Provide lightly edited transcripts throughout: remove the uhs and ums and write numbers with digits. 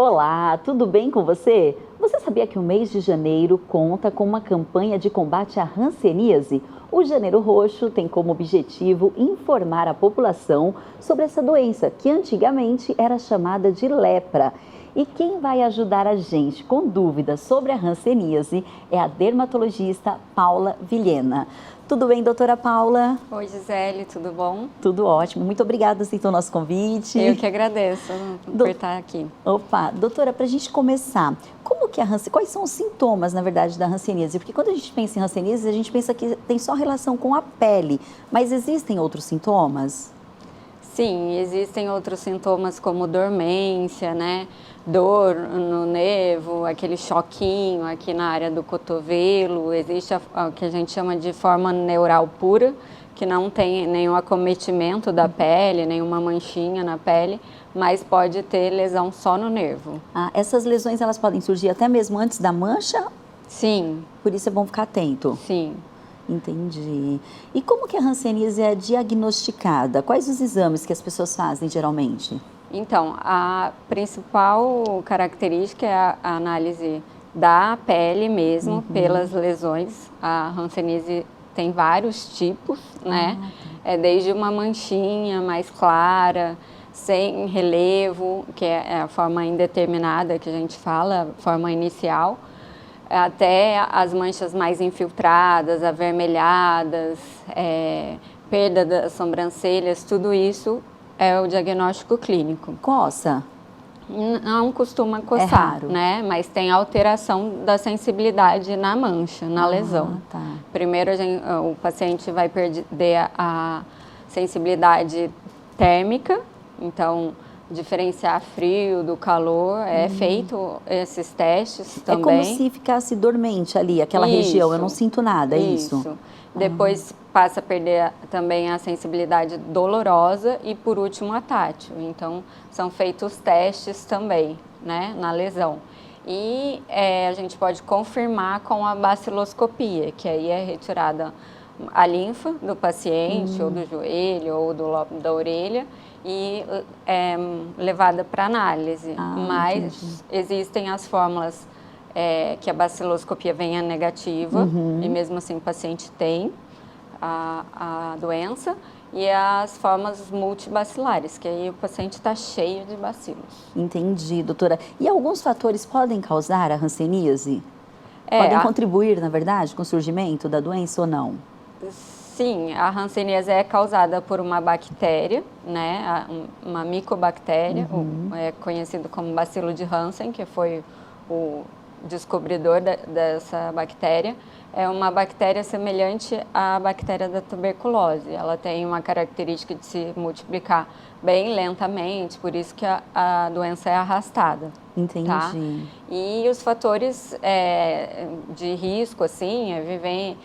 Olá, tudo bem com você? Você sabia que o mês de janeiro conta com uma campanha de combate à hanseníase? O Janeiro Roxo tem como objetivo informar a população sobre essa doença, que antigamente era chamada de lepra. E quem vai ajudar a gente com dúvidas sobre a hanseníase é a dermatologista Paula Vilhena. Tudo bem, doutora Paula? Oi, Gisele, tudo bom? Tudo ótimo. Muito obrigada por aceitar o nosso convite. Eu que agradeço por estar aqui. Opa, doutora, para a gente começar, quais são os sintomas, na verdade, da hanseníase? Porque quando a gente pensa em hanseníase, a gente pensa que tem só relação com a pele, mas existem outros sintomas? Sim, existem outros sintomas como dormência, né? Dor no nervo, aquele choquinho aqui na área do cotovelo. Existe o que a gente chama de forma neural pura, que não tem nenhum acometimento da pele, nenhuma manchinha na pele, mas pode ter lesão só no nervo. Ah, essas lesões elas podem surgir até mesmo antes da mancha? Sim. Por isso é bom ficar atento. Sim. Entendi. E como que a hanseníase é diagnosticada? Quais os exames que as pessoas fazem geralmente? Então, a principal característica é a análise da pele mesmo, pelas lesões. A hanseníase tem vários tipos, né? É desde uma manchinha mais clara, sem relevo, que é a forma indeterminada que a gente fala, a forma inicial, até as manchas mais infiltradas, avermelhadas, perda das sobrancelhas, tudo isso é o diagnóstico clínico. Coça? Não costuma coçar, raro, né? Mas tem alteração da sensibilidade na mancha, na lesão. Tá. Primeiro, o paciente vai perder a sensibilidade térmica, então diferenciar frio do calor, é feito esses testes também. É como se ficasse dormente ali, aquela região, eu não sinto nada, é isso? Depois passa a perder também a sensibilidade dolorosa e por último a tátil. Então são feitos testes também, né, na lesão. E a gente pode confirmar com a baciloscopia, que aí é retirada a linfa do paciente, ou do joelho, ou do lobo da orelha, e levada para análise. Mas existem as fórmulas que a baciloscopia venha negativa, e mesmo assim o paciente tem a doença, e as formas multibacilares, que aí o paciente está cheio de bacilos. Entendi, doutora. E alguns fatores podem causar a hanseníase? Podem contribuir, na verdade, com o surgimento da doença ou não? Sim, a hanseníase é causada por uma bactéria, né, uma micobactéria, é conhecido como bacilo de Hansen, que foi o descobridor dessa bactéria. É uma bactéria semelhante à bactéria da tuberculose. Ela tem uma característica de se multiplicar bem lentamente, por isso que a doença é arrastada. Entendi. Tá? E os fatores de risco, assim, é viver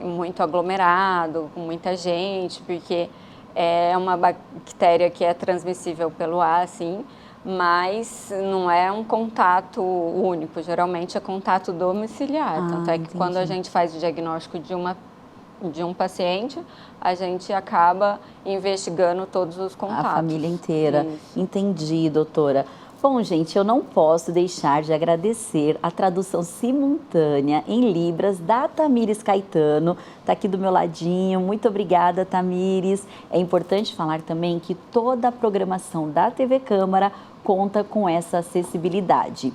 muito aglomerado, com muita gente, porque é uma bactéria que é transmissível pelo ar, assim, mas não é um contato único, geralmente é contato domiciliar. Tanto é que quando a gente faz o diagnóstico de um paciente, a gente acaba investigando todos os contatos. A família inteira. Isso. Entendi, doutora. Bom, gente, eu não posso deixar de agradecer a tradução simultânea em Libras da Tamires Caetano. Está aqui do meu ladinho. Muito obrigada, Tamires. É importante falar também que toda a programação da TV Câmara conta com essa acessibilidade.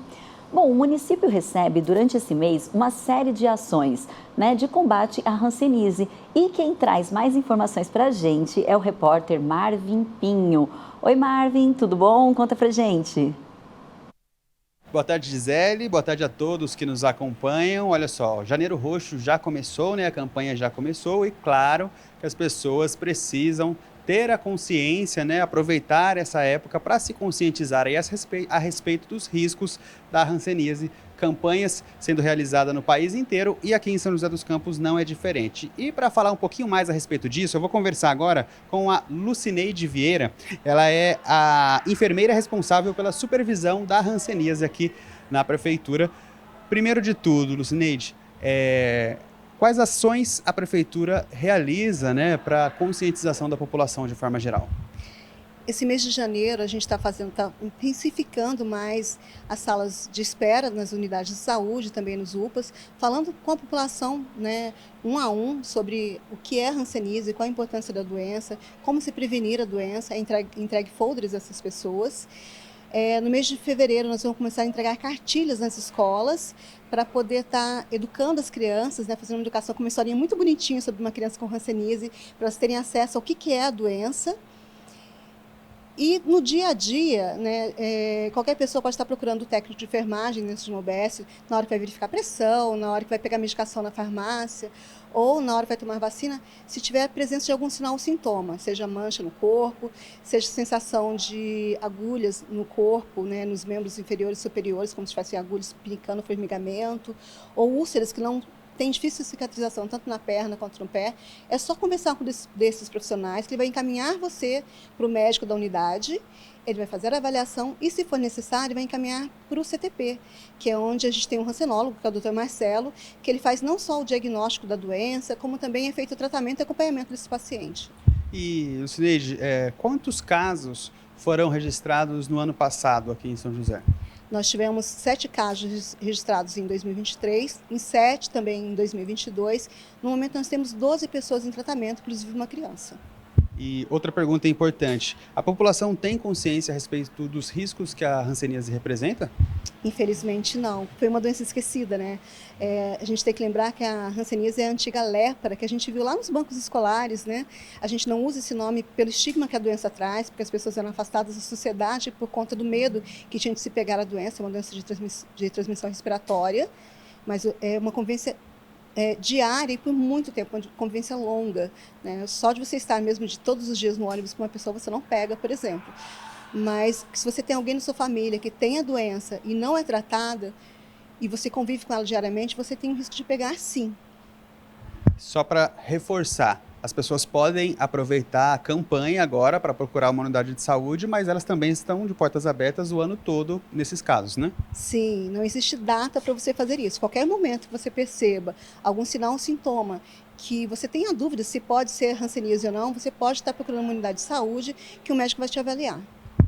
Bom, o município recebe durante esse mês uma série de ações, né, de combate à hanseníase. E quem traz mais informações para a gente é o repórter Marvin Pinho. Oi, Marvin, tudo bom? Conta pra gente. Boa tarde, Gisele. Boa tarde a todos que nos acompanham. Olha só, Janeiro Roxo já começou, né? A campanha já começou e claro que as pessoas precisam ter a consciência, né? Aproveitar essa época para se conscientizar aí a respeito dos riscos da hanseníase. Campanhas sendo realizadas no país inteiro e aqui em São José dos Campos não é diferente. E para falar um pouquinho mais a respeito disso, eu vou conversar agora com a Lucineide Vieira. Ela é a enfermeira responsável pela supervisão da hanseníase aqui na prefeitura. Primeiro de tudo, Lucineide, quais ações a prefeitura realiza, né, para a conscientização da população de forma geral? Esse mês de janeiro a gente está intensificando mais as salas de espera nas unidades de saúde, também nos UPAs, falando com a população, né, um a um, sobre o que é hanseníase, qual a importância da doença, como se prevenir a doença, entregue folders a essas pessoas. No mês de fevereiro nós vamos começar a entregar cartilhas nas escolas para poder estar educando as crianças, né, fazendo uma educação com uma historinha muito bonitinha sobre uma criança com hanseníase, para elas terem acesso ao que é a doença. E no dia a dia, né, qualquer pessoa pode estar procurando o técnico de enfermagem dentro de uma UBS na hora que vai verificar a pressão, na hora que vai pegar medicação na farmácia, ou na hora que vai tomar vacina, se tiver a presença de algum sinal ou sintoma, seja mancha no corpo, seja sensação de agulhas no corpo, né, nos membros inferiores e superiores, como se tivessem agulhas picando, formigamento, ou úlceras que não tem difícil cicatrização, tanto na perna quanto no pé, é só conversar com desses profissionais, que ele vai encaminhar você para o médico da unidade, ele vai fazer a avaliação e, se for necessário, vai encaminhar para o CTP, que é onde a gente tem um hansenólogo, que é o Dr. Marcelo, que ele faz não só o diagnóstico da doença, como também é feito o tratamento e acompanhamento desse paciente. E, Lucineide, quantos casos foram registrados no ano passado aqui em São José? Nós tivemos 7 casos registrados em 2023, em 7 também em 2022. No momento, nós temos 12 pessoas em tratamento, inclusive uma criança. E outra pergunta importante, a população tem consciência a respeito dos riscos que a hanseníase representa? Infelizmente não, foi uma doença esquecida, né? A gente tem que lembrar que a hanseníase é a antiga lepra, que a gente viu lá nos bancos escolares, né? A gente não usa esse nome pelo estigma que a doença traz, porque as pessoas eram afastadas da sociedade por conta do medo que tinha de se pegar a doença, uma doença de transmissão respiratória, mas é uma convivência diária e por muito tempo, uma convivência longa, né? Só de você estar mesmo de todos os dias no ônibus com uma pessoa, você não pega, por exemplo. Mas se você tem alguém na sua família que tem a doença e não é tratada, e você convive com ela diariamente, você tem o risco de pegar sim. Só para reforçar, as pessoas podem aproveitar a campanha agora para procurar uma unidade de saúde, mas elas também estão de portas abertas o ano todo nesses casos, né? Sim, não existe data para você fazer isso. Qualquer momento que você perceba algum sinal ou sintoma que você tenha dúvida se pode ser hanseníase ou não, você pode estar procurando uma unidade de saúde que o médico vai te avaliar.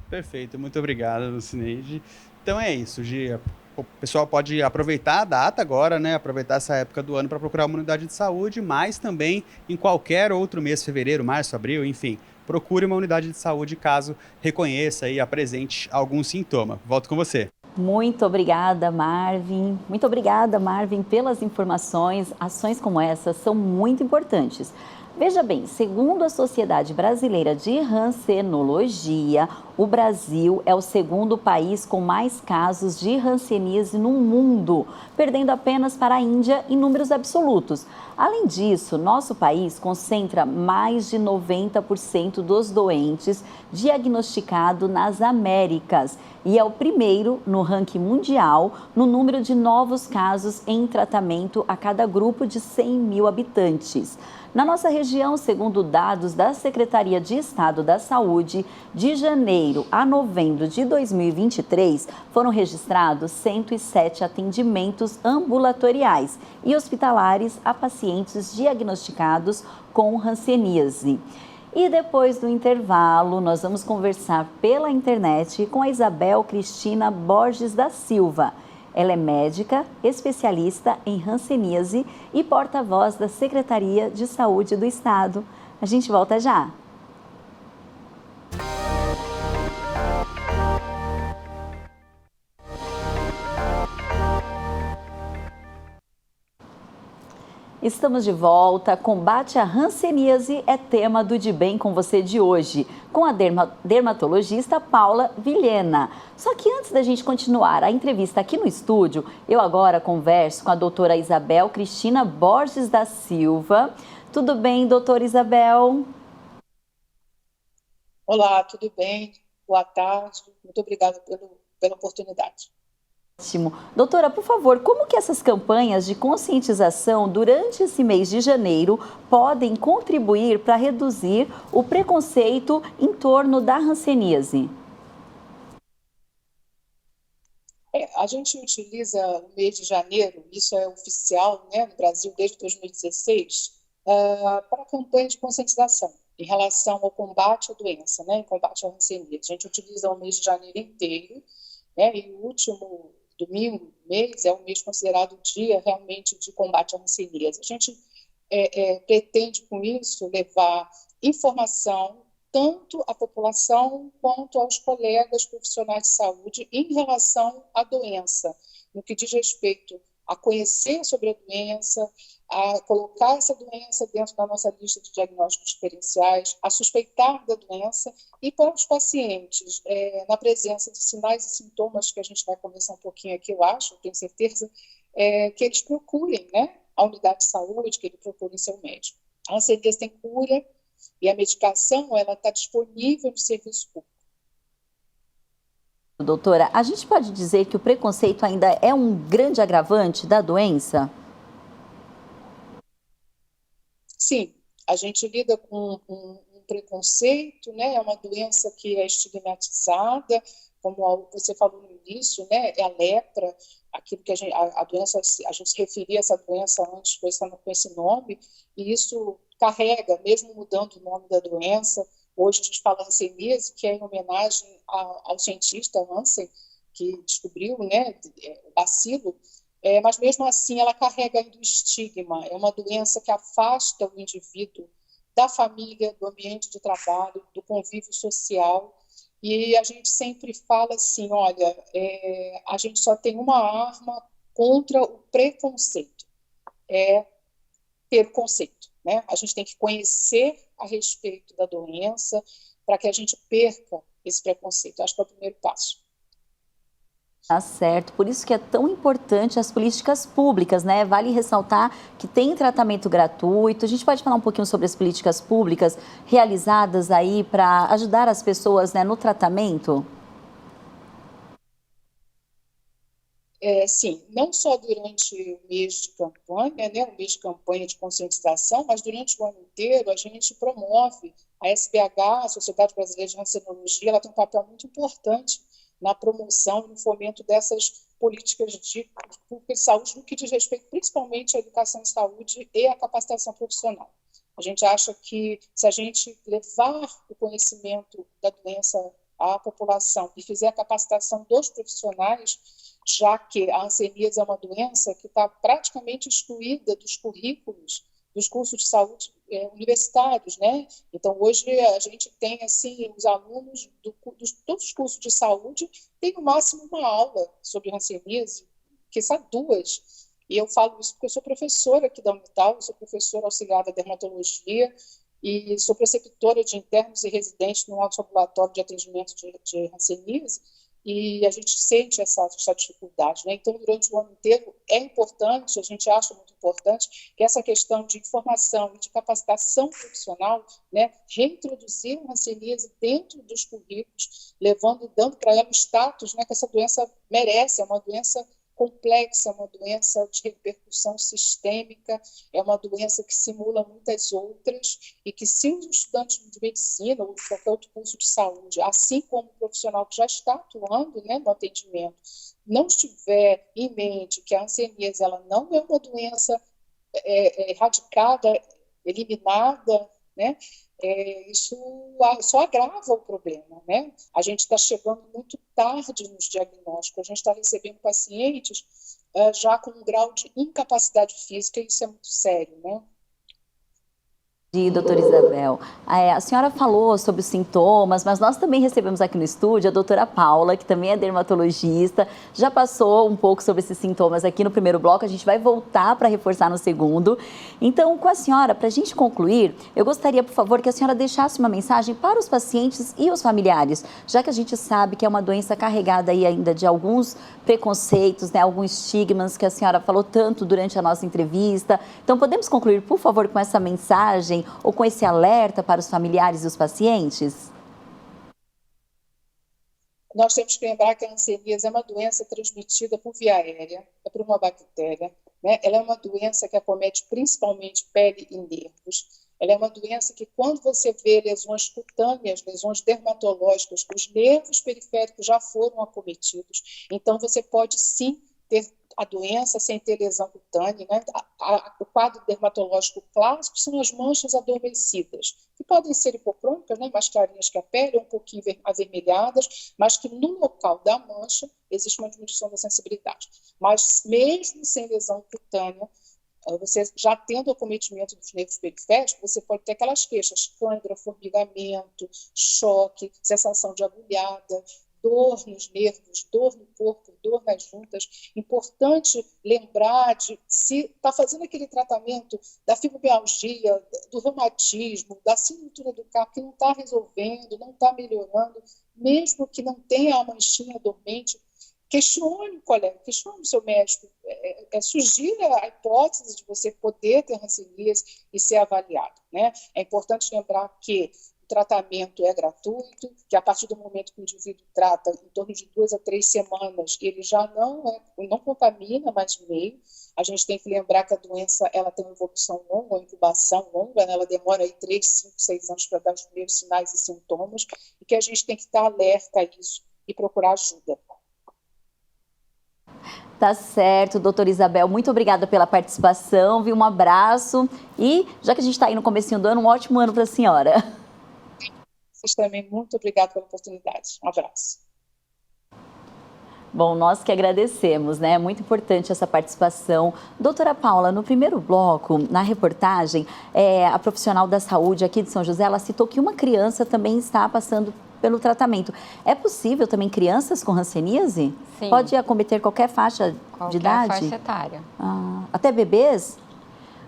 Perfeito, muito obrigado, Lucineide. Então é isso, Gia. O pessoal pode aproveitar a data agora, né? Aproveitar essa época do ano para procurar uma unidade de saúde, mas também em qualquer outro mês, fevereiro, março, abril, enfim, procure uma unidade de saúde caso reconheça e apresente algum sintoma. Volto com você. Muito obrigada, Marvin. Muito obrigada, Marvin, pelas informações. Ações como essa são muito importantes. Veja bem, segundo a Sociedade Brasileira de Hansenologia, o Brasil é o segundo país com mais casos de hanseníase no mundo, perdendo apenas para a Índia em números absolutos. Além disso, nosso país concentra mais de 90% dos doentes diagnosticados nas Américas e é o primeiro no ranking mundial no número de novos casos em tratamento a cada grupo de 100 mil habitantes. Na nossa região, segundo dados da Secretaria de Estado da Saúde, de janeiro a novembro de 2023, foram registrados 107 atendimentos ambulatoriais e hospitalares a pacientes diagnosticados com hanseníase. E depois do intervalo, nós vamos conversar pela internet com a Isabel Cristina Borges da Silva. Ela é médica, especialista em hanseníase e porta-voz da Secretaria de Saúde do Estado. A gente volta já. Estamos de volta. Combate à hanseníase é tema do De Bem com Você de hoje, com a dermatologista Paula Vilhena. Só que antes da gente continuar a entrevista aqui no estúdio, eu agora converso com a doutora Isabel Cristina Borges da Silva. Tudo bem, doutora Isabel? Olá, tudo bem? Boa tarde. Muito obrigada pela oportunidade. Ótimo. Doutora, por favor, como que essas campanhas de conscientização durante esse mês de janeiro podem contribuir para reduzir o preconceito em torno da hanseníase? A gente utiliza o mês de janeiro, isso é oficial, né, no Brasil desde 2016, para a campanha de conscientização. em relação ao combate à doença, né, em combate à hanseníase. A gente utiliza o mês de janeiro inteiro, né, e o último domingo do mês é o mês considerado o dia realmente de combate à hanseníase. A gente pretende, com isso, levar informação tanto à população quanto aos colegas profissionais de saúde em relação à doença, no que diz respeito a conhecer sobre a doença, a colocar essa doença dentro da nossa lista de diagnósticos diferenciais, a suspeitar da doença e para os pacientes, na presença de sinais e sintomas, que a gente vai conversar um pouquinho aqui, eu acho, tenho certeza, que eles procurem, né, a unidade de saúde, que eles procurem seu médico. A hanseníase tem cura e a medicação ela está disponível no serviço público. Doutora, a gente pode dizer que o preconceito ainda é um grande agravante da doença? Sim, a gente lida com um preconceito, né? É uma doença que é estigmatizada, como você falou no início, né? É a lepra, aquilo que a doença, a gente se referia a essa doença antes com esse nome, e isso carrega, mesmo mudando o nome da doença. Hoje a gente fala hanseníase, que é em homenagem ao cientista Hansen, que descobriu, né, o bacilo, mas mesmo assim ela carrega ainda o estigma. É uma doença que afasta o indivíduo da família, do ambiente de trabalho, do convívio social. E a gente sempre fala assim, olha, a gente só tem uma arma contra o preconceito, é ter conceito, né? A gente tem que conhecer a respeito da doença para que a gente perca esse preconceito. Acho que é o primeiro passo. Tá certo, por isso que é tão importante as políticas públicas, né? Vale ressaltar que tem tratamento gratuito. A gente pode falar um pouquinho sobre as políticas públicas realizadas aí para ajudar as pessoas, né, no tratamento? Sim, não só durante o mês de campanha, né, o mês de campanha de conscientização, mas durante o ano inteiro a gente promove a SBH, a Sociedade Brasileira de Hansenologia, ela tem um papel muito importante na promoção e no fomento dessas políticas de saúde, no que diz respeito principalmente à educação em saúde e à capacitação profissional. A gente acha que se a gente levar o conhecimento da doença à população e fizer a capacitação dos profissionais, já que a hanseníase é uma doença que está praticamente excluída dos currículos dos cursos de saúde universitários, né? Então, hoje a gente tem, assim, os alunos de todos os cursos de saúde têm no máximo uma aula sobre hanseníase, que são duas. E eu falo isso porque eu sou professora aqui da Unital, sou professora auxiliar da dermatologia e sou preceptora de internos e residentes no alto ambulatório de atendimento de hanseníase. E a gente sente essa dificuldade, né? Então, durante o ano inteiro, é importante, a gente acha muito importante, que essa questão de informação e de capacitação profissional, né, reintroduzir a hanseníase dentro dos currículos, dando para ela o status, né, que essa doença merece, é uma doença complexa, é uma doença de repercussão sistêmica, é uma doença que simula muitas outras e que, se os estudantes de medicina ou de qualquer outro curso de saúde, assim como o profissional que já está atuando, né, no atendimento, não tiver em mente que a hanseníase ela não é uma doença erradicada, eliminada, né, isso só agrava o problema, né? A gente está chegando muito tarde nos diagnósticos, a gente está recebendo pacientes já com um grau de incapacidade física, e isso é muito sério, né? Doutora Isabel, a senhora falou sobre os sintomas, mas nós também recebemos aqui no estúdio a doutora Paula, que também é dermatologista, já passou um pouco sobre esses sintomas aqui no primeiro bloco, a gente vai voltar para reforçar no segundo. Então, com a senhora, para a gente concluir, eu gostaria, por favor, que a senhora deixasse uma mensagem para os pacientes e os familiares, já que a gente sabe que é uma doença carregada aí ainda de alguns preconceitos, né, alguns estigmas que a senhora falou tanto durante a nossa entrevista. Então, podemos concluir, por favor, com essa mensagem ou com esse alerta para os familiares e os pacientes? Nós temos que lembrar que a hanseníase é uma doença transmitida por via aérea, é por uma bactéria, né? Ela é uma doença que acomete principalmente pele e nervos. Ela é uma doença que, quando você vê lesões cutâneas, lesões dermatológicas, os nervos periféricos já foram acometidos, então você pode sim ter a doença sem ter lesão cutânea, né? O quadro dermatológico clássico são as manchas adormecidas, que podem ser hipocrômicas, né? Mais clarinhas que a pele, um pouquinho avermelhadas, mas que no local da mancha existe uma diminuição da sensibilidade. Mas mesmo sem lesão cutânea, você já tendo acometimento dos nervos periféricos, você pode ter aquelas queixas, cãibra, formigamento, choque, sensação de agulhada, dor nos nervos, dor no corpo, dor nas juntas. Importante lembrar de se está fazendo aquele tratamento da fibromialgia, do reumatismo, da cintura do carpo, que não está resolvendo, não está melhorando, mesmo que não tenha a manchinha dormente, questione o colega, questione o seu médico, sugira a hipótese de você poder ter hanseníase e ser avaliado, né? É importante lembrar que o tratamento é gratuito, que a partir do momento que o indivíduo trata, em torno de 2 a 3 semanas, ele já não contamina mais o meio. A gente tem que lembrar que a doença ela tem uma evolução longa, uma incubação longa, né? Ela demora aí 3, 5, 6 anos para dar os primeiros sinais e sintomas, e que a gente tem que estar alerta a isso e procurar ajuda. Tá certo, doutora Isabel, muito obrigada pela participação, viu? Um abraço e, já que a gente está aí no comecinho do ano, um ótimo ano para a senhora. Vocês também, muito obrigada pela oportunidade. Um abraço. Bom, nós que agradecemos, né? É muito importante essa participação. Doutora Paula, no primeiro bloco, na reportagem, a profissional da saúde aqui de São José, ela citou que uma criança também está passando pelo tratamento. É possível também crianças com hanseníase? Sim. Pode acometer qualquer faixa de idade? Qualquer faixa etária. Até bebês?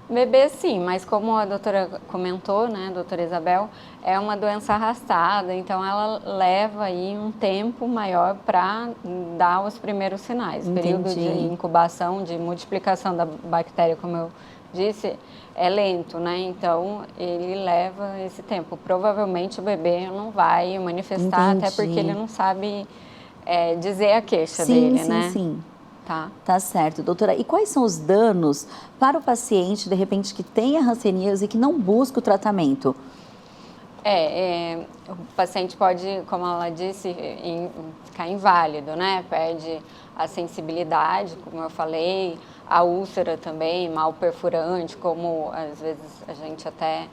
Bebês sim, mas como a doutora comentou, né, doutora Isabel, é uma doença arrastada, então ela leva aí um tempo maior para dar os primeiros sinais. Entendi. O período de incubação, de multiplicação da bactéria, como eu disse, é lento, né? Então ele leva esse tempo. Provavelmente o bebê não vai manifestar, Entendi. até porque ele não sabe dizer a queixa dele, né? Sim. Tá certo, doutora. E quais são os danos para o paciente, de repente, que tem a hanseníase e que não busca o tratamento? O paciente pode, como ela disse, ficar inválido, né? Perde a sensibilidade, como eu falei, a úlcera também, mal perfurante, como às vezes a gente até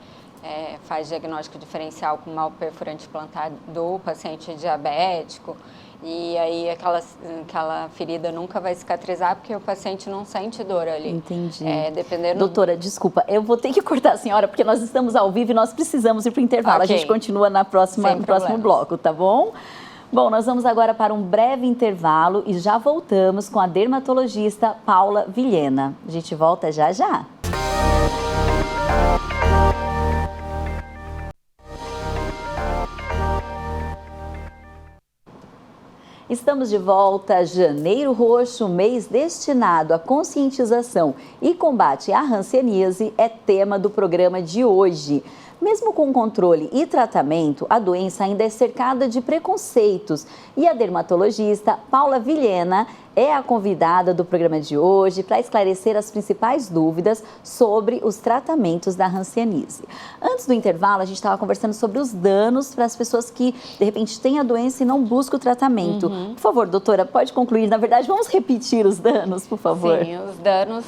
faz diagnóstico diferencial com mal perfurante plantar do paciente diabético. E aí aquela ferida nunca vai cicatrizar porque o paciente não sente dor ali. Entendi. Dependendo... Doutora, desculpa, eu vou ter que cortar a senhora porque nós estamos ao vivo e nós precisamos ir para o intervalo. Okay. A gente continua no próximo bloco, tá bom? Bom, nós vamos agora para um breve intervalo e já voltamos com a dermatologista Paula Vilhena. A gente volta já já. Estamos de volta. Janeiro Roxo, mês destinado à conscientização e combate à hanseníase, é tema do programa de hoje. Mesmo com controle e tratamento, a doença ainda é cercada de preconceitos. E a dermatologista Paula Vilhena é a convidada do programa de hoje para esclarecer as principais dúvidas sobre os tratamentos da hanseníase. Antes do intervalo, a gente estava conversando sobre os danos para as pessoas que, de repente, têm a doença e não buscam o tratamento. Por favor, doutora, pode concluir. Na verdade, vamos repetir os danos, por favor. Sim, os danos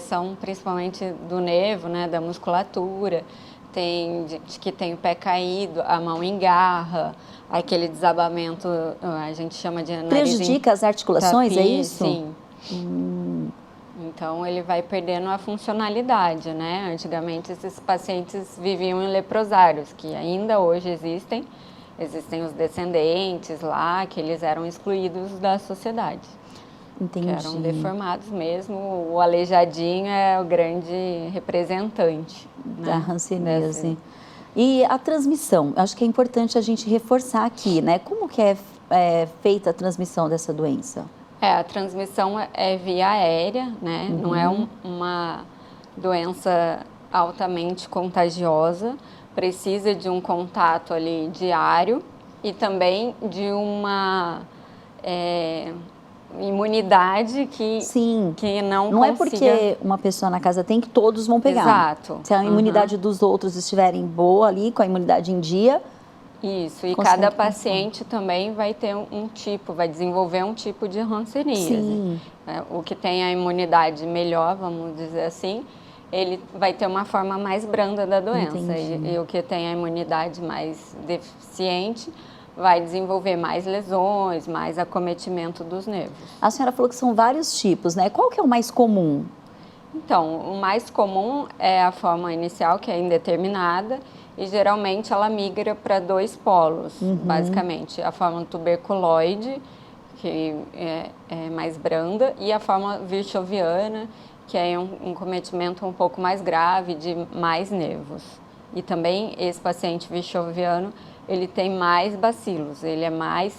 são principalmente do nervo, né, da musculatura. Tem gente que tem o pé caído, a mão engarra, aquele desabamento, a gente chama de nariz. Prejudica as articulações, é isso? Sim. Então ele vai perdendo a funcionalidade, né? Antigamente esses pacientes viviam em leprosários, que ainda hoje existem. Existem os descendentes lá, que eles eram excluídos da sociedade. Entendi. Que eram deformados mesmo. O aleijadinho é o grande representante da hanseníase. E a transmissão, acho que é importante a gente reforçar aqui, né? Como que é feita a transmissão dessa doença? A transmissão é via aérea, né? Não é uma doença altamente contagiosa, precisa de um contato ali diário e também de uma imunidade que não consiga... é porque uma pessoa na casa tem que todos vão pegar. Exato. Se a imunidade dos outros estiverem boa ali, com a imunidade em dia, Isso, e Consegue cada pensar. paciente também vai ter vai desenvolver um tipo de hanseníase. Sim. O que tem a imunidade melhor, vamos dizer assim, ele vai ter uma forma mais branda da doença. Entendi. E o que tem a imunidade mais deficiente vai desenvolver mais lesões, mais acometimento dos nervos. A senhora falou que são vários tipos, né? Qual que é o mais comum? Então, o mais comum é a forma inicial, que é indeterminada, e geralmente ela migra para 2 polos, basicamente. A forma tuberculoide, que é mais branda, e a forma virchoviana, que é um cometimento um pouco mais grave, de mais nervos. E também esse paciente virchoviano, ele tem mais bacilos, ele é mais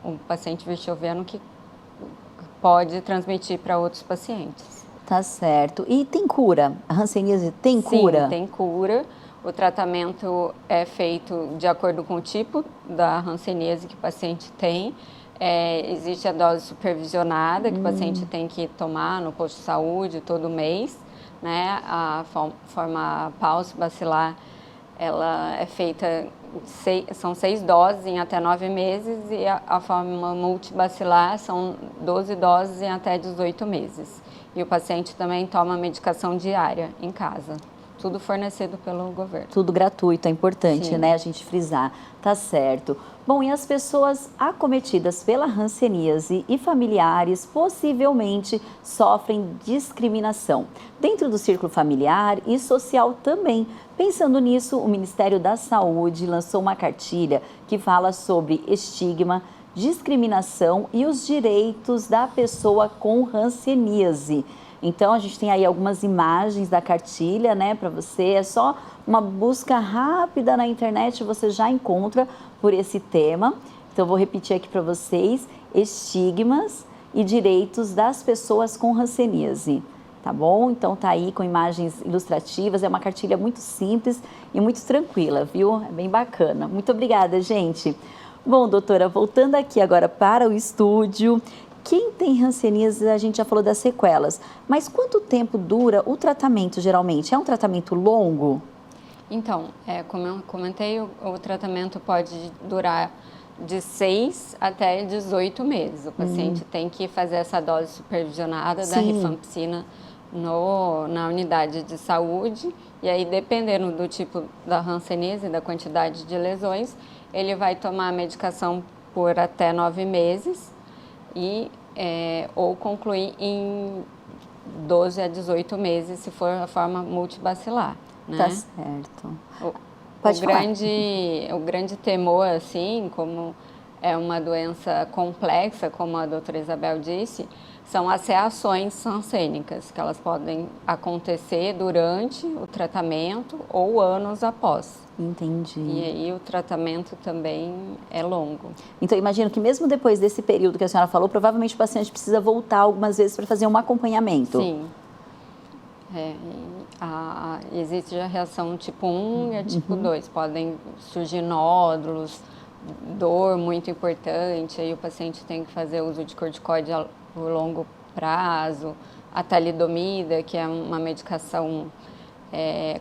um paciente virchoviano que pode transmitir para outros pacientes. Tá certo. E tem cura? A hanseníase tem cura? Sim, tem cura. O tratamento é feito de acordo com o tipo da hanseníase que o paciente tem. Existe a dose supervisionada que o paciente tem que tomar no posto de saúde todo mês, né? A forma pulse bacilar, ela é feita, são 6 doses em até 9 meses, e a forma multibacilar são 12 doses em até 18 meses. E o paciente também toma medicação diária em casa. Tudo fornecido pelo governo. Tudo gratuito, é importante, Sim. né, a gente frisar. Tá certo. Bom, e as pessoas acometidas pela hanseníase e familiares possivelmente sofrem discriminação dentro do círculo familiar e social também. Pensando nisso, o Ministério da Saúde lançou uma cartilha que fala sobre estigma, discriminação e os direitos da pessoa com hanseníase. Então, a gente tem aí algumas imagens da cartilha, né, para você. É só uma busca rápida na internet, você já encontra por esse tema. Então, eu vou repetir aqui para vocês: estigmas e direitos das pessoas com hanseníase. Tá bom? Então, tá aí com imagens ilustrativas. É uma cartilha muito simples e muito tranquila, viu? É bem bacana. Muito obrigada, gente. Bom, doutora, voltando aqui agora para o estúdio. Quem tem hanseníase, a gente já falou das sequelas, mas quanto tempo dura o tratamento geralmente? É um tratamento longo? Então, como eu comentei, o tratamento pode durar de 6 até 18 meses. O paciente tem que fazer essa dose supervisionada da rifampicina na unidade de saúde, e aí, dependendo do tipo da hanseníase e da quantidade de lesões, ele vai tomar a medicação por até 9 meses, ou concluir em 12 a 18 meses, se for a forma multibacilar, né? Tá certo. O grande temor, assim, como é uma doença complexa, como a doutora Isabel disse, são as reações hansênicas, que elas podem acontecer durante o tratamento ou anos após. Entendi. E aí o tratamento também é longo. Então, imagino que mesmo depois desse período que a senhora falou, provavelmente o paciente precisa voltar algumas vezes para fazer um acompanhamento. Sim. Existe a reação tipo 1 e a tipo 2. Podem surgir nódulos, dor muito importante, aí o paciente tem que fazer uso de corticoide a longo prazo, a talidomida, que é uma medicação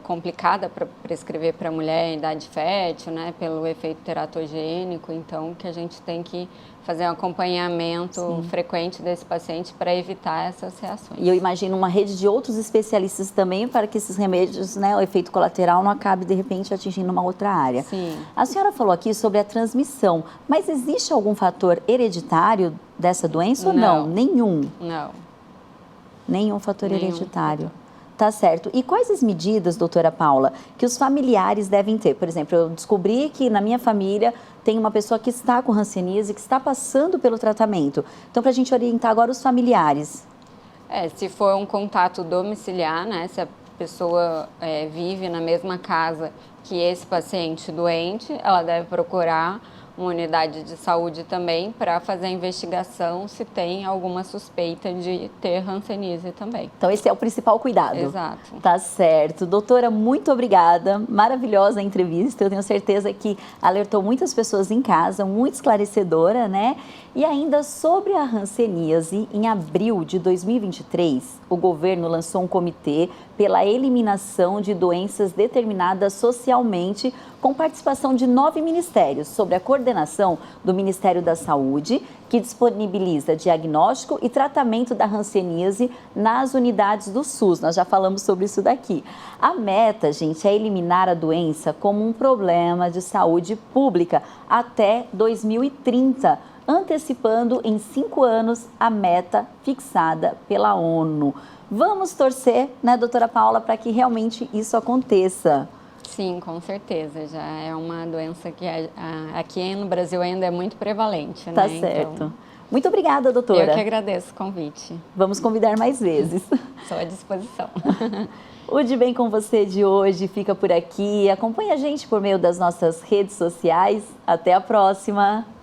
complicada para prescrever para mulher em idade fértil, né, pelo efeito teratogênico, então que a gente tem que fazer um acompanhamento frequente desse paciente para evitar essas reações. E eu imagino uma rede de outros especialistas também para que esses remédios, né, o efeito colateral não acabe de repente atingindo uma outra área. Sim. A senhora falou aqui sobre a transmissão, mas existe algum fator hereditário dessa doença ou não? Nenhum? Não. Nenhum fator hereditário. Tá certo. E quais as medidas, doutora Paula, que os familiares devem ter? Por exemplo, eu descobri que na minha família tem uma pessoa que está com hanseníase, que está passando pelo tratamento. Então, para a gente orientar agora os familiares. Se for um contato domiciliar, né? Se a pessoa vive na mesma casa que esse paciente doente, ela deve procurar uma unidade de saúde também para fazer a investigação se tem alguma suspeita de ter hanseníase também. Então, esse é o principal cuidado. Exato. Tá certo. Doutora, muito obrigada. Maravilhosa a entrevista. Eu tenho certeza que alertou muitas pessoas em casa, muito esclarecedora, né? E ainda sobre a hanseníase, em abril de 2023, o governo lançou um comitê pela eliminação de doenças determinadas socialmente, com participação de 9 ministérios, sob a coordenação do Ministério da Saúde, que disponibiliza diagnóstico e tratamento da hanseníase nas unidades do SUS. Nós já falamos sobre isso daqui. A meta, gente, é eliminar a doença como um problema de saúde pública até 2030, antecipando em 5 anos a meta fixada pela ONU. Vamos torcer, né, doutora Paula, para que realmente isso aconteça. Sim, com certeza. Já é uma doença que aqui no Brasil ainda é muito prevalente, né? Tá certo. Então, muito obrigada, doutora. Eu que agradeço o convite. Vamos convidar mais vezes. Estou à disposição. O De Bem com Você de hoje fica por aqui. Acompanhe a gente por meio das nossas redes sociais. Até a próxima!